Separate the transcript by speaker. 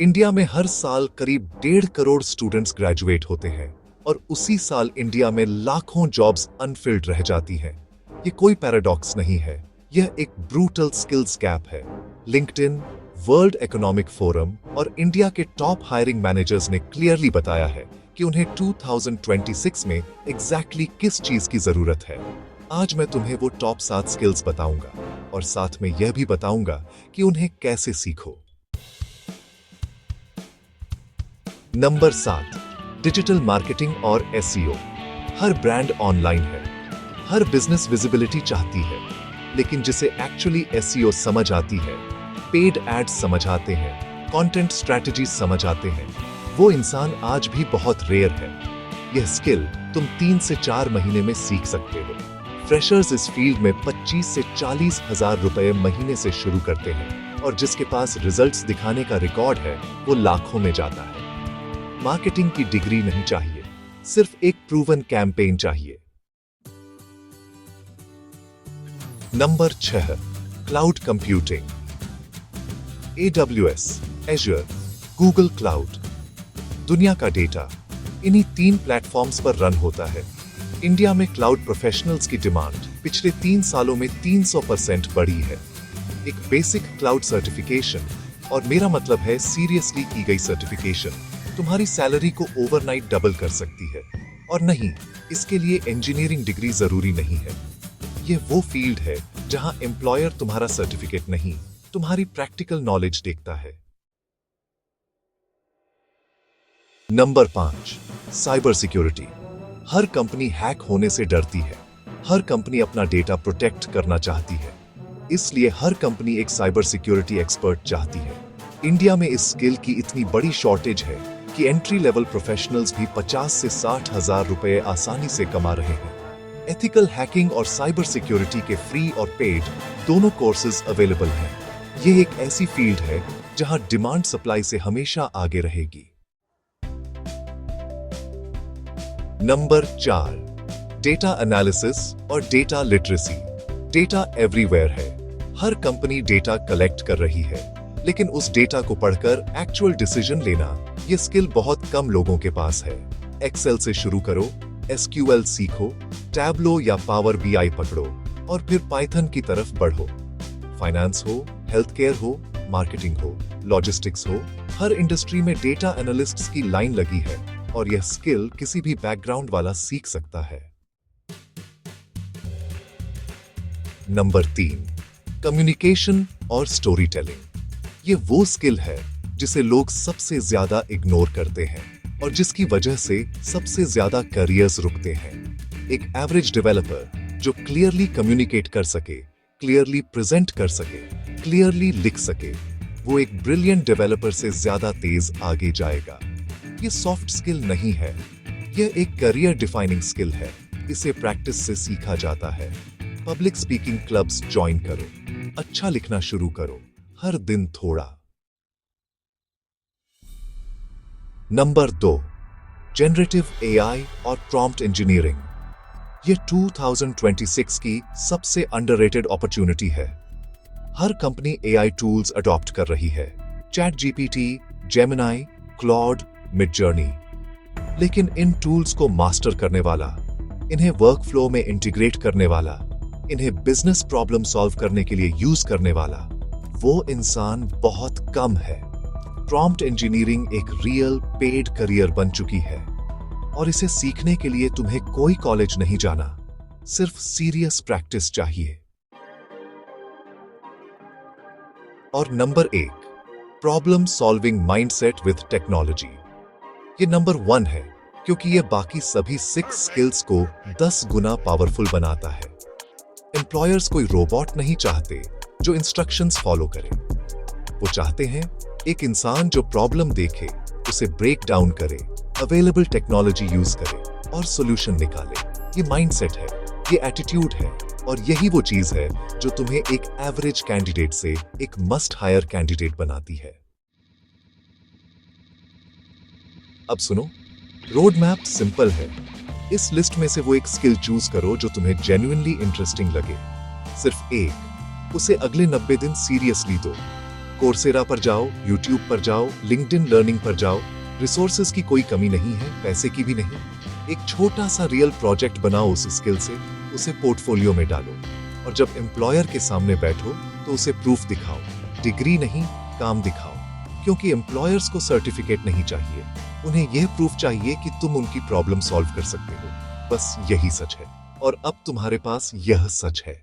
Speaker 1: India में हर साल करीब 1.5 करोड़ स्टूडेंट्स ग्रेजुएट होते हैं और उसी साल इंडिया में लाखों जॉब्स अनफिल्ड रह जाती हैं। ये कोई पैराडॉक्स नहीं है, यह एक ब्रूटल स्किल्स गैप है। लिंक्डइन, वर्ल्ड इकोनॉमिक फोरम और इंडिया के टॉप हायरिंग मैनेजर्स ने क्लियरली बताया है कि उन्हें 2026 में एग्जैक्टली किस चीज की जरूरत है। आज मैं तुम्हें वो टॉप 7 स्किल्स बताऊंगा और साथ में यह भी बताऊंगा कि उन्हें कैसे सीखो। नंबर 7, डिजिटल मार्केटिंग और एसईओ। हर ब्रांड ऑनलाइन है, हर बिजनेस विजिबिलिटी चाहती है, लेकिन जिसे एक्चुअली एसईओ समझ आती है, पेड एड्स समझ आते हैं, कंटेंट स्ट्रैटेजी समझ आते हैं, वो इंसान आज भी बहुत रेयर है। यह स्किल तुम 3 से 4 महीने में सीख सकते हो। फ्रेशर्स इस फील्ड में 25 से 40 हजार रुपए महीने से शुरू करते हैं और जिसके पास रिजल्ट्स दिखाने का रिकॉर्ड है वो लाखों में जाता है। मार्केटिंग की डिग्री नहीं चाहिए, सिर्फ एक प्रूवन कैंपेन चाहिए। Number 6, cloud computing. AWS, Azure, Google cloud. दुनिया का डेटा इन्हीं 3 प्लेटफॉर्म्स पर रन होता है। इंडिया में क्लाउड प्रोफेशनल्स की डिमांड पिछले 3 सालों में 300% बढ़ी है। एक बेसिक क्लाउड सर्टिफिकेशन, और मेरा मतलब है सीरियसली की गई सर्टिफिकेशन, तुम्हारी सैलरी को ओवरनाइट डबल कर सकती है। और नहीं, इसके लिए इंजीनियरिंग डिग्री जरूरी नहीं है। यह वो फील्ड है जहां एम्प्लॉयर तुम्हारा सर्टिफिकेट नहीं, तुम्हारी प्रैक्टिकल नॉलेज देखता है। Number 5, cyber security. हर कंपनी हैक होने से डरती है, हर कंपनी अपना डेटा प्रोटेक्ट करना चाहती है, इसलिए हर कंपनी एक साइबर सिक्योरिटी एक्सपर्ट चाहती है। इंडिया में इस स्किल की इतनी बड़ी शॉर्टेज है कि एंट्री लेवल प्रोफेशनल्स भी 50 से 60 हजार रुपए आसानी से कमा रहे हैं। एथिकल हैकिंग और साइबर सिक्योरिटी के फ्री और पेड दोनों कोर्सेज अवेलेबल हैं। यह एक ऐसी फील्ड है जहां डिमांड सप्लाई से हमेशा आगे रहेगी। नंबर 4, डेटा एनालिसिस और डेटा लिटरेसी। डेटा एवरीवेयर है, हर कंपनी डेटा कलेक्ट कर रही है, लेकिन उस डेटा को पढ़कर एक्चुअल डिसीजन लेना, ये स्किल बहुत कम लोगों के पास है। एक्सेल से शुरू करो, SQL सीखो, टैबलो या पावर BI पकड़ो और फिर पाइथन की तरफ बढ़ो। फाइनेंस हो, हेल्थ केयर हो, मार्केटिंग हो, लॉजिस्टिक्स हो, हर इंडस्ट्री में डेटा एनालिस्ट्स की लाइन लगी है और यह स्किल किसी भी बैकग्राउंड वाला सीख सकता है। नंबर 3, कम्युनिकेशन और स्टोरी टेलिंग। ये वो स्किल है जिसे लोग सबसे ज्यादा इग्नोर करते हैं और जिसकी वजह से सबसे ज्यादा करियर्स रुकते हैं। एक एवरेज डेवलपर जो क्लियरली कम्युनिकेट कर सके, क्लियरली प्रेजेंट कर सके, क्लियरली लिख सके, वो एक ब्रिलियंट डेवलपर से ज्यादा तेज आगे जाएगा। ये सॉफ्ट स्किल नहीं है, यह एक करियर डिफाइनिंग स्किल है। इसे प्रैक्टिस से सीखा जाता है। पब्लिक स्पीकिंग क्लब्स ज्वाइन करो, अच्छा लिखना शुरू करो, हर दिन थोड़ा। नंबर 2, जनरेटिव AI और प्रॉम्प्ट इंजीनियरिंग। यह 2026 की सबसे अंडररेटेड अपॉर्चुनिटी है। हर कंपनी AI टूल्स अडॉप्ट कर रही है, ChatGPT, Gemini, Claude, Midjourney। लेकिन इन टूल्स को मास्टर करने वाला, इन्हें वर्कफ्लो में इंटीग्रेट करने वाला, इन्हें बिजनेस प्रॉब्लम सॉल्व करने के लिए यूज करने वाला, वो इंसान बहुत कम है। प्रॉम्प्ट इंजीनियरिंग एक रियल पेड करियर बन चुकी है और इसे सीखने के लिए तुम्हें कोई कॉलेज नहीं जाना, सिर्फ सीरियस प्रैक्टिस चाहिए। और number 1, problem solving mindset with technology. ये नंबर 1 है क्योंकि यह बाकी सभी 6 स्किल्स को 10 गुना पावरफुल बनाता है। एम्प्लॉयर्स कोई रोबोट नहीं चाहते जो इंस्ट्रक्शंस फॉलो करे, वो चाहते हैं एक इंसान जो प्रॉब्लम देखे, उसे ब्रेक डाउन करे, अवेलेबल टेक्नोलॉजी यूज करे और सॉल्यूशन निकाले। ये माइंडसेट है, ये एटीट्यूड है और यही वो चीज है जो तुम्हें एक एवरेज कैंडिडेट से एक मस्ट हायर कैंडिडेट बनाती है। अब सुनो, रोड मैप सिंपल है। इस लिस्ट में से वो एक स्किल चूज करो जो तुम्हें जेन्युइनली इंटरेस्टिंग लगे। सिर्फ एक, उसे अगले 90 दिन सीरियसली दो। कोर्सेरा पर जाओ, यूट्यूब पर जाओ, लिंक्डइन लर्निंग पर जाओ, रिसोर्सेज की कोई कमी नहीं है, पैसे की भी नहीं। एक छोटा सा रियल प्रोजेक्ट बनाओ उस स्किल से, उसे पोर्टफोलियो में डालो और जब एम्प्लॉयर के सामने बैठो तो उसे प्रूफ दिखाओ। डिग्री नहीं, काम दिखाओ, क्योंकि एम्प्लॉयर्स को सर्टिफिकेट नहीं चाहिए, उन्हें यह प्रूफ चाहिए कि तुम उनकी प्रॉब्लम सॉल्व कर सकते हो। बस यही सच है और अब तुम्हारे पास यह सच है।